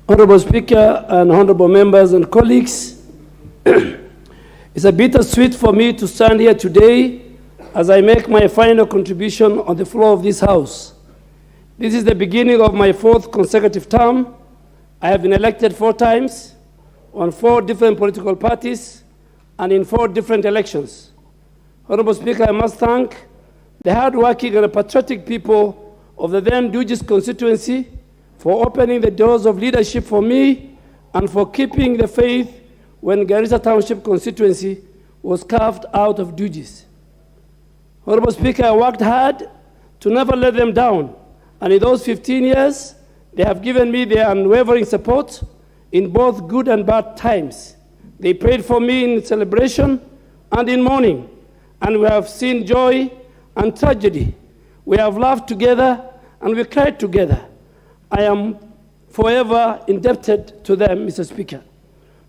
Honorable Speaker and honorable members and colleagues, it's a bittersweet for me to stand here today as I make my final contribution on the floor of this House. This is the beginning of my 4th consecutive term. I have been elected 4 times on 4 different political parties and in 4 different elections. Honorable Speaker, I must thank the hardworking and patriotic people of the then Dugis constituency for opening the doors of leadership for me and for keeping the faith when Garissa Township constituency was carved out of Dugis. Honorable Speaker, I worked hard to never let them down, and in those 15 years, they have given me their unwavering support in both good and bad times. They prayed for me in celebration and in mourning, and we have seen joy and tragedy. We have laughed together and we cried together. I am forever indebted to them, Mr. Speaker.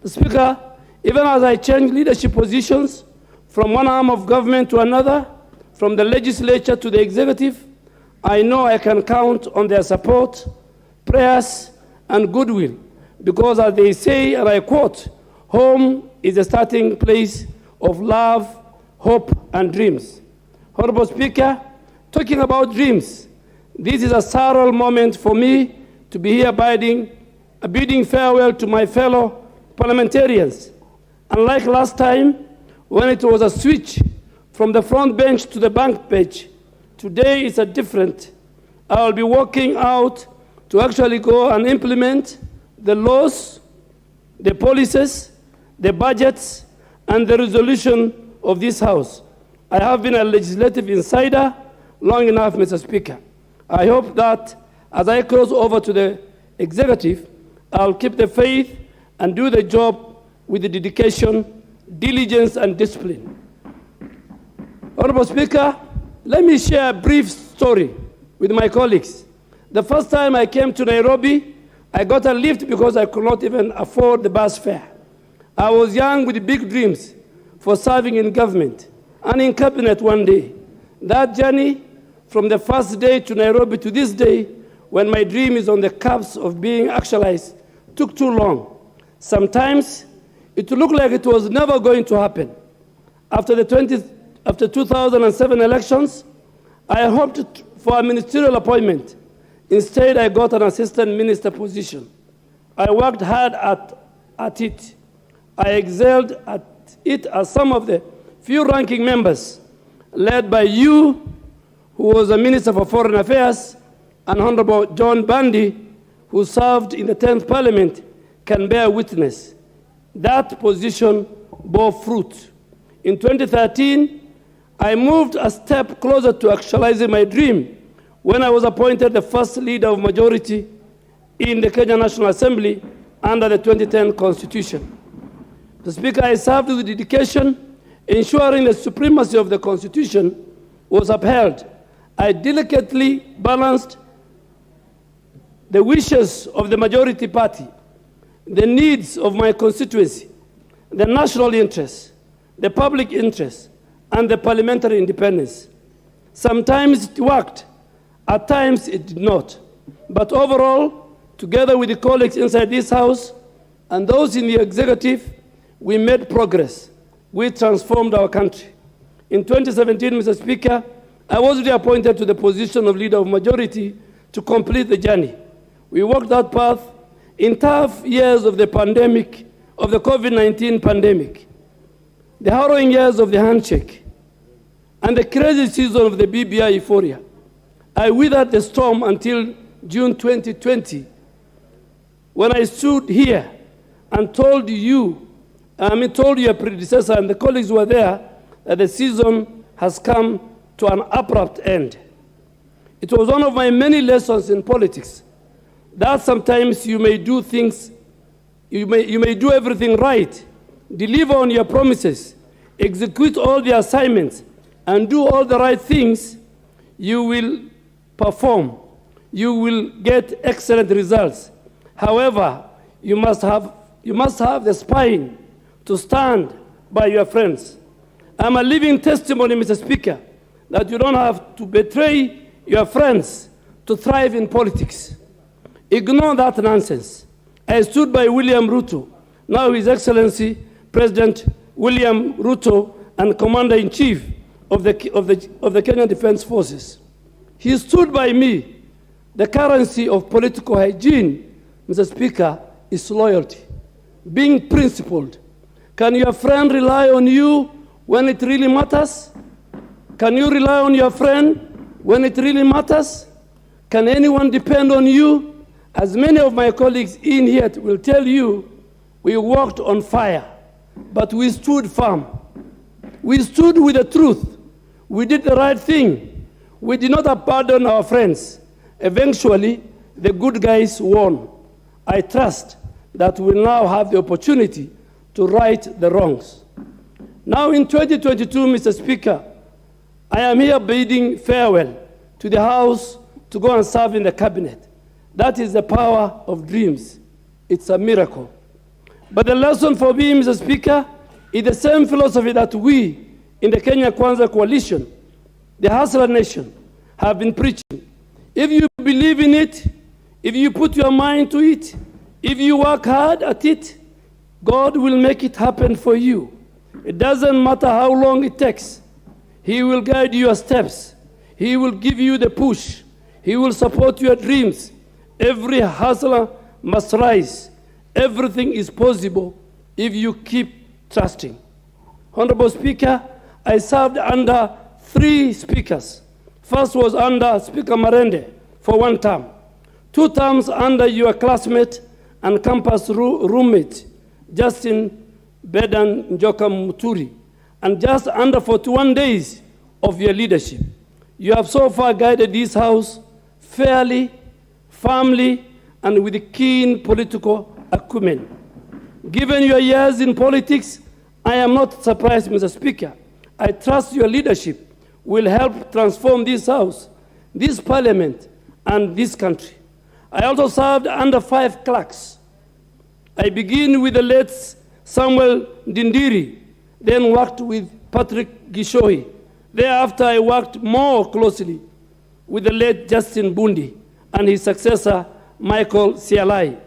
Mr. Speaker, even as I change leadership positions from one arm of government to another, from the legislature to the executive, I know I can count on their support, prayers, and goodwill, because as they say, and I quote, home is the starting place of love, hope, and dreams. Honorable Speaker, talking about dreams, this is a sorrowful moment for me to be here bidding farewell to my fellow parliamentarians. Unlike last time, when it was a switch from the front bench to the back bench, today is a different. I will be working out to actually go and implement the laws, the policies, the budgets, and the resolution of this House. I have been a legislative insider long enough, Mr. Speaker. I hope that as I cross over to the executive, I'll keep the faith and do the job with the dedication, diligence, and discipline. Honorable Speaker, let me share a brief story with my colleagues. The first time I came to Nairobi, I got a lift because I could not even afford the bus fare. I was young with big dreams for serving in government and in cabinet one day. That journey from the first day to Nairobi to this day, when my dream is on the cusp of being actualized, took too long. Sometimes it looked like it was never going to happen. After 2007 elections, I hoped for a ministerial appointment. Instead, I got an assistant minister position. I worked hard at it. I excelled at it as some of the few ranking members, led by you, who was a Minister for Foreign Affairs, and Honorable John Bandi, who served in the 10th Parliament, can bear witness. That position bore fruit. In 2013, I moved a step closer to actualizing my dream when I was appointed the first leader of majority in the Kenya National Assembly under the 2010 Constitution. The Speaker, I served with dedication, ensuring the supremacy of the Constitution was upheld. I delicately balanced the wishes of the majority party, the needs of my constituency, the national interest, the public interest, and the parliamentary independence. Sometimes it worked, at times it did not. But overall, together with the colleagues inside this House and those in the executive, we made progress. We transformed our country. In 2017, Mr. Speaker, I was reappointed to the position of Leader of Majority to complete the journey. We walked that path in tough years of the pandemic, of the COVID-19 pandemic, the harrowing years of the handshake, and the crazy season of the BBI euphoria. I weathered the storm until June 2020, when I stood here and told your predecessor and the colleagues who were there that the season has come to an abrupt end. It was one of my many lessons in politics that sometimes you may do things, you may do everything right, deliver on your promises, execute all the assignments, and do all the right things. You will perform. You will get excellent results. However, you must have the spine to stand by your friends. I'm a living testimony, Mr. Speaker, that you don't have to betray your friends to thrive in politics. Ignore that nonsense I stood by William Ruto, now His Excellency President William Ruto, and Commander-in-Chief of the Kenyan Defense Forces. He stood by me. The currency of political hygiene, Mr. Speaker, is loyalty, being principled. Can your friend rely on you when it really matters? Can you rely on your friend when it really matters? Can anyone depend on you? As many of my colleagues in here will tell you, we walked on fire, but we stood firm. We stood with the truth. We did the right thing. We did not abandon our friends. Eventually, the good guys won. I trust that we now have the opportunity to right the wrongs. Now in 2022, Mr. Speaker, I am here bidding farewell to the House to go and serve in the cabinet. That is the power of dreams. It's a miracle. But the lesson for me, Mr. Speaker, is the same philosophy that we in the Kenya Kwanza Coalition, the Hustler Nation, have been preaching. If you believe in it, if you put your mind to it, if you work hard at it, God will make it happen for you. It doesn't matter how long it takes. He will guide your steps. He will give you the push. He will support your dreams. Every hustler must rise. Everything is possible if you keep trusting. Honorable Speaker, I served under 3 speakers. First was under Speaker Marende for 1 term. 2 terms under your classmate and campus roommate, Justin Bedan Njoka Muturi, and just under 41 days of your leadership. You have so far guided this House fairly, firmly, and with keen political acumen. Given your years in politics, I am not surprised, Mr. Speaker. I trust your leadership will help transform this House, this Parliament, and this country. I also served under 5 clerks. I begin with the late Samuel Ndindiri, then worked with Patrick Gishohi. Thereafter, I worked more closely with the late Justin Bundi and his successor, Michael Sialai.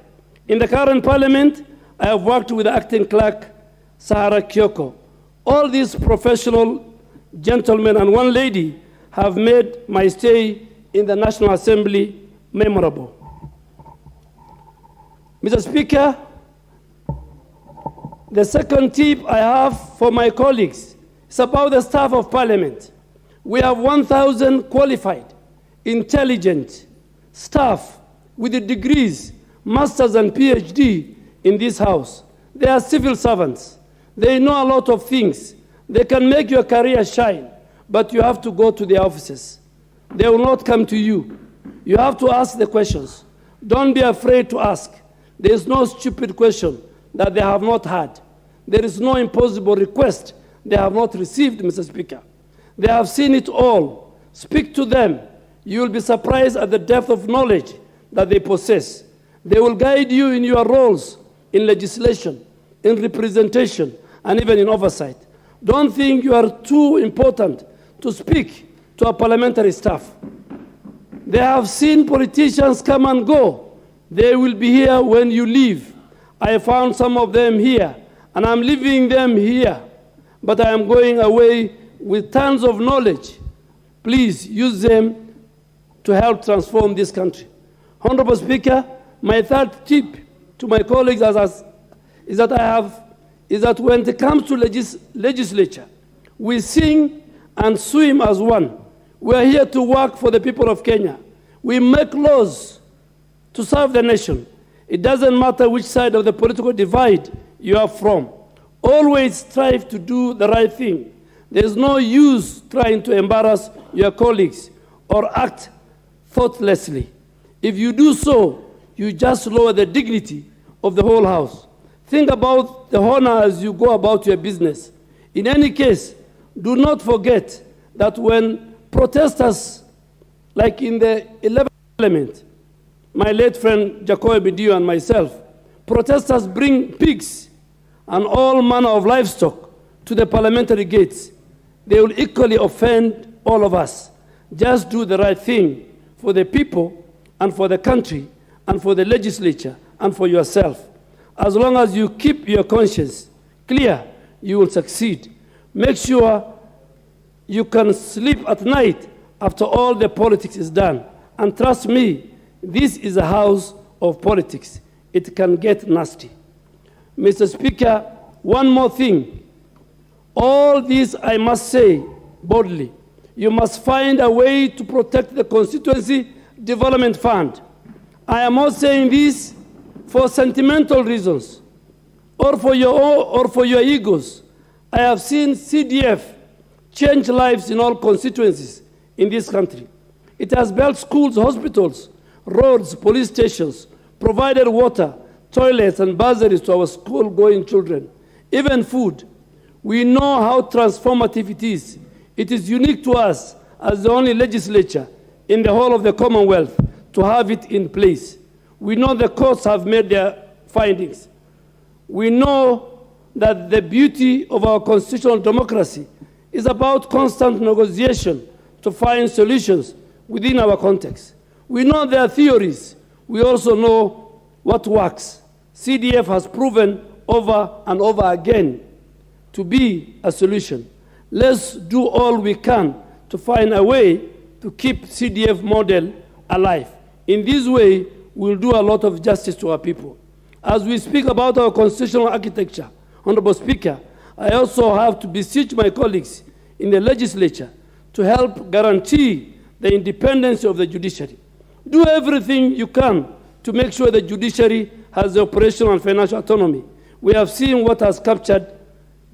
In the current Parliament, I have worked with acting clerk, Sahara Kyoko. All these professional gentlemen and 1 lady have made my stay in the National Assembly memorable. Mr. Speaker, the second tip I have for my colleagues is about the staff of Parliament. We have 1,000 qualified, intelligent staff with the degrees, masters and PhD in this House. They are civil servants. They know a lot of things. They can make your career shine, but you have to go to the offices. They will not come to you. You have to ask the questions. Don't be afraid to ask. There is no stupid question that they have not had. There is no impossible request they have not received, Mr. Speaker. They have seen it all. Speak to them. You will be surprised at the depth of knowledge that they possess. They will guide you in your roles in legislation, in representation, and even in oversight. Don't think you are too important to speak to a parliamentary staff. They have seen politicians come and go. They will be here when you leave. I found some of them here, and I'm leaving them here. But I am going away with tons of knowledge. Please use them to help transform this country. Honorable Speaker, my third tip to my colleagues is that when it comes to legislature, we sing and swim as one. We are here to work for the people of Kenya. We make laws to serve the nation. It doesn't matter which side of the political divide you are from. Always strive to do the right thing. There's no use trying to embarrass your colleagues or act thoughtlessly. If you do so, you just lower the dignity of the whole House. Think about the honor as you go about your business. In any case, do not forget that when protesters, like in the 11th Parliament, my late friend Jacob Bidio and myself, protesters bring pigs and all manner of livestock to the parliamentary gates. They will equally offend all of us. Just do the right thing for the people and for the country and for the legislature and for yourself. As long as you keep your conscience clear, you will succeed. Make sure you can sleep at night after all the politics is done. And trust me, this is a house of politics. It can get nasty. Mr. Speaker, one more thing. All this I must say boldly. You must find a way to protect the Constituency Development Fund. I am not saying this for sentimental reasons or for your egos. I have seen CDF change lives in all constituencies in this country. It has built schools, hospitals, roads, police stations, provided water, toilets, and bursaries to our school-going children, even food. We know how transformative it is. It is unique to us as the only legislature in the whole of the Commonwealth to have it in place. We know the courts have made their findings. We know that the beauty of our constitutional democracy is about constant negotiation to find solutions within our context. We know there are theories. We also know what works. CDF has proven over and over again to be a solution. Let's do all we can to find a way to keep CDF model alive. In this way, we'll do a lot of justice to our people. As we speak about our constitutional architecture, Honorable Speaker, I also have to beseech my colleagues in the legislature to help guarantee the independence of the judiciary. Do everything you can to make sure the judiciary has the operational and financial autonomy. We have seen what has captured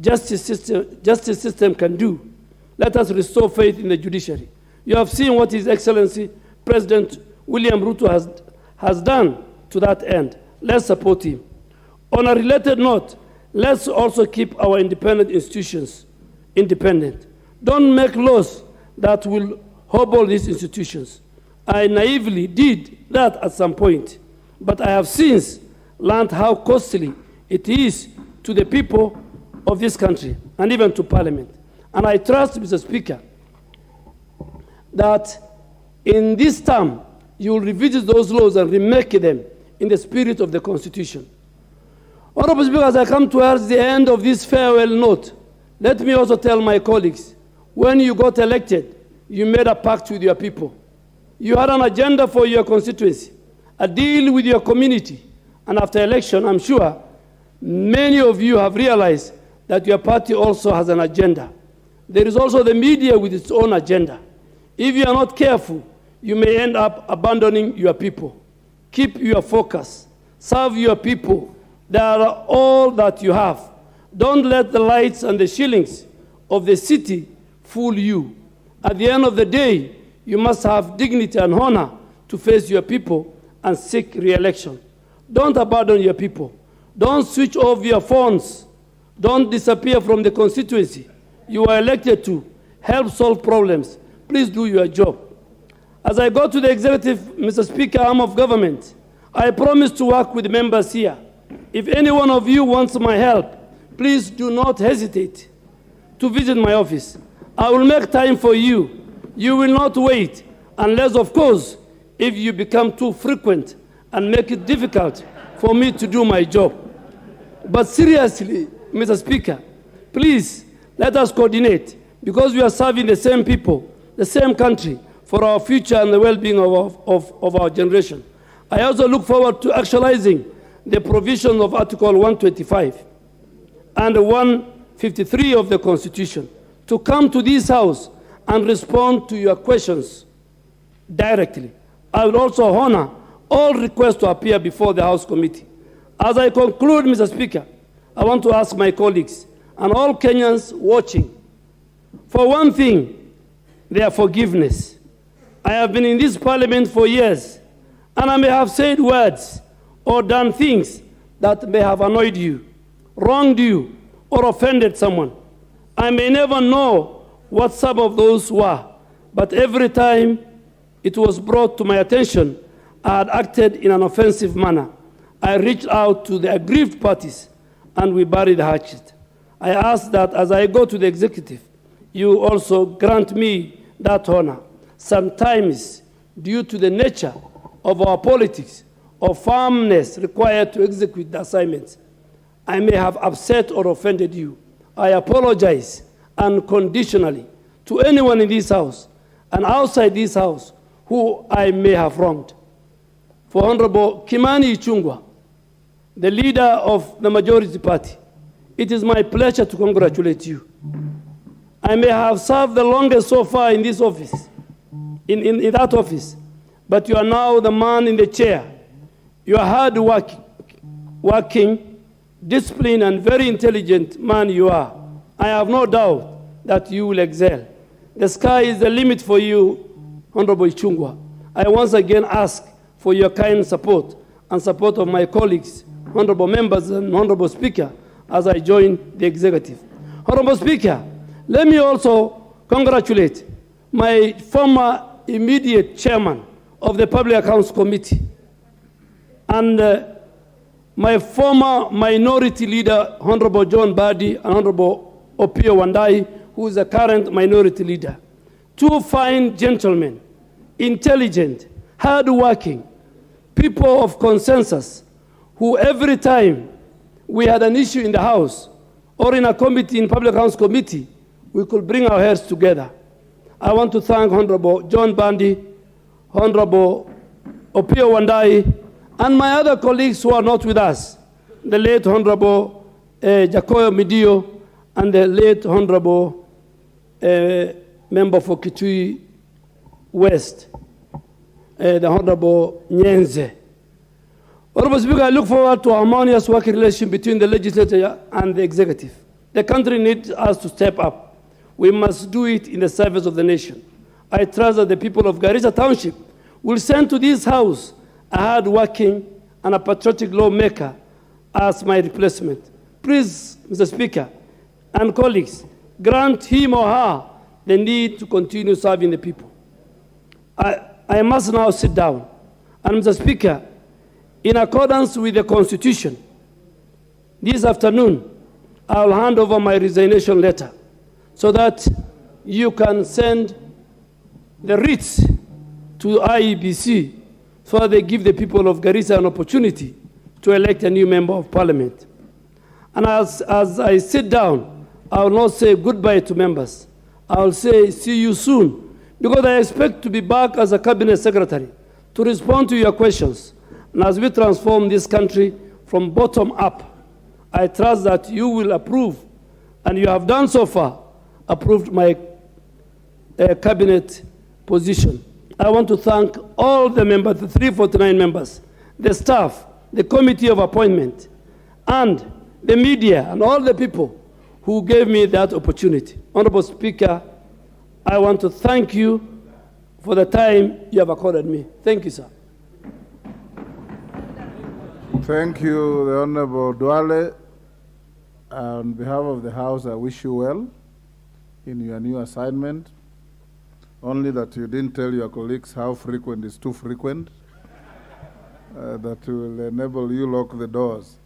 justice system can do. Let us restore faith in the judiciary. You have seen what His Excellency President William Ruto has done to that end. Let's support him. On a related note, let's also keep our independent institutions independent. Don't make laws that will hobble these institutions. I naively did that at some point, but I have since learned how costly it is to the people of this country and even to Parliament. And I trust, Mr. Speaker, that in this term, you will revisit those laws and remake them in the spirit of the Constitution. Honorable Speaker, as I come towards the end of this farewell note, let me also tell my colleagues, when you got elected, you made a pact with your people. You had an agenda for your constituency, a deal with your community. And after election, I'm sure many of you have realized that your party also has an agenda. There is also the media with its own agenda. If you are not careful, you may end up abandoning your people. Keep your focus. Serve your people. They are all that you have. Don't let the lights and the shillings of the city fool you. At the end of the day, you must have dignity and honor to face your people and seek re-election. Don't abandon your people. Don't switch off your phones. Don't disappear from the constituency you are elected to help solve problems. Please do your job. As I go to the executive, Mr. Speaker, arm of government, I promise to work with members here. If any one of you wants my help, please do not hesitate to visit my office. I will make time for you. You will not wait, unless, of course, if you become too frequent and make it difficult for me to do my job. But seriously, Mr. Speaker, please let us coordinate, because we are serving the same people, the same country, for our future and the well-being of our generation. I also look forward to actualizing the provisions of Article 125 and 153 of the Constitution to come to this House and respond to your questions directly. I will also honor all requests to appear before the House Committee. As I conclude, Mr. Speaker, I want to ask my colleagues and all Kenyans watching, for one thing, their forgiveness. I have been in this parliament for years, and I may have said words or done things that may have annoyed you, wronged you, or offended someone. I may never know what some of those were, but every time it was brought to my attention, I had acted in an offensive manner. I reached out to the aggrieved parties, and we buried the hatchet. I ask that as I go to the executive, you also grant me that honor. Sometimes, due to the nature of our politics or firmness required to execute the assignments. I may have upset or offended you. I apologize unconditionally to anyone in this house and outside this house who I may have wronged. For Honorable Kimani Ichung'wah, the leader of the majority party, it is my pleasure to congratulate you. I may have served the longest so far in this office, in that office, but you are now the man in the chair. You are hard working, disciplined, and very intelligent man you are. I have no doubt that you will excel. The sky is the limit for you, Honorable Ichung'wah. I once again ask for your kind support and support of my colleagues, honorable members, and Honorable Speaker, as I join the executive. Honorable Speaker, let me also congratulate my former immediate chairman of the Public Accounts Committee and my former minority leader, Honorable John Badi, and Honorable Opiyo Wandayi, who is the current minority leader. Two fine gentlemen, intelligent, hard-working, people of consensus, who every time we had an issue in the House or in a committee, in Public Accounts Committee, we could bring our heads together. I want to thank Honorable John Bandi, Honorable Opiyo Wandayi, and my other colleagues who are not with us, the late Honorable Jacoyo Midio and the late Honorable Member for Kitui West, the Honorable Nyenze. Honorable Speaker, I look forward to a harmonious working relationship between the legislature and the executive. The country needs us to step up. We must do it in the service of the nation. I trust that the people of Garissa Township will send to this House a hard-working and a patriotic lawmaker as my replacement. Please, Mr. Speaker and colleagues, grant him or her the need to continue serving the people. I must now sit down. And Mr. Speaker, in accordance with the Constitution, this afternoon, I will hand over my resignation letter so that you can send the writs to IEBC so that they give the people of Garissa an opportunity to elect a new member of parliament. And as I sit down, I will not say goodbye to members. I will say see you soon, because I expect to be back as a cabinet secretary to respond to your questions. And as we transform this country from bottom up, I trust that you will approve, and you have done so far, approved my cabinet position. I want to thank all the members, the 349 members, the staff, the committee of appointment, and the media, and all the people who gave me that opportunity. Honorable Speaker, I want to thank you for the time you have accorded me. Thank you, sir. Thank you, the Honorable Duale. On behalf of the House, I wish you well in your new assignment. Only that you didn't tell your colleagues how frequent is too frequent. That will enable you lock the doors.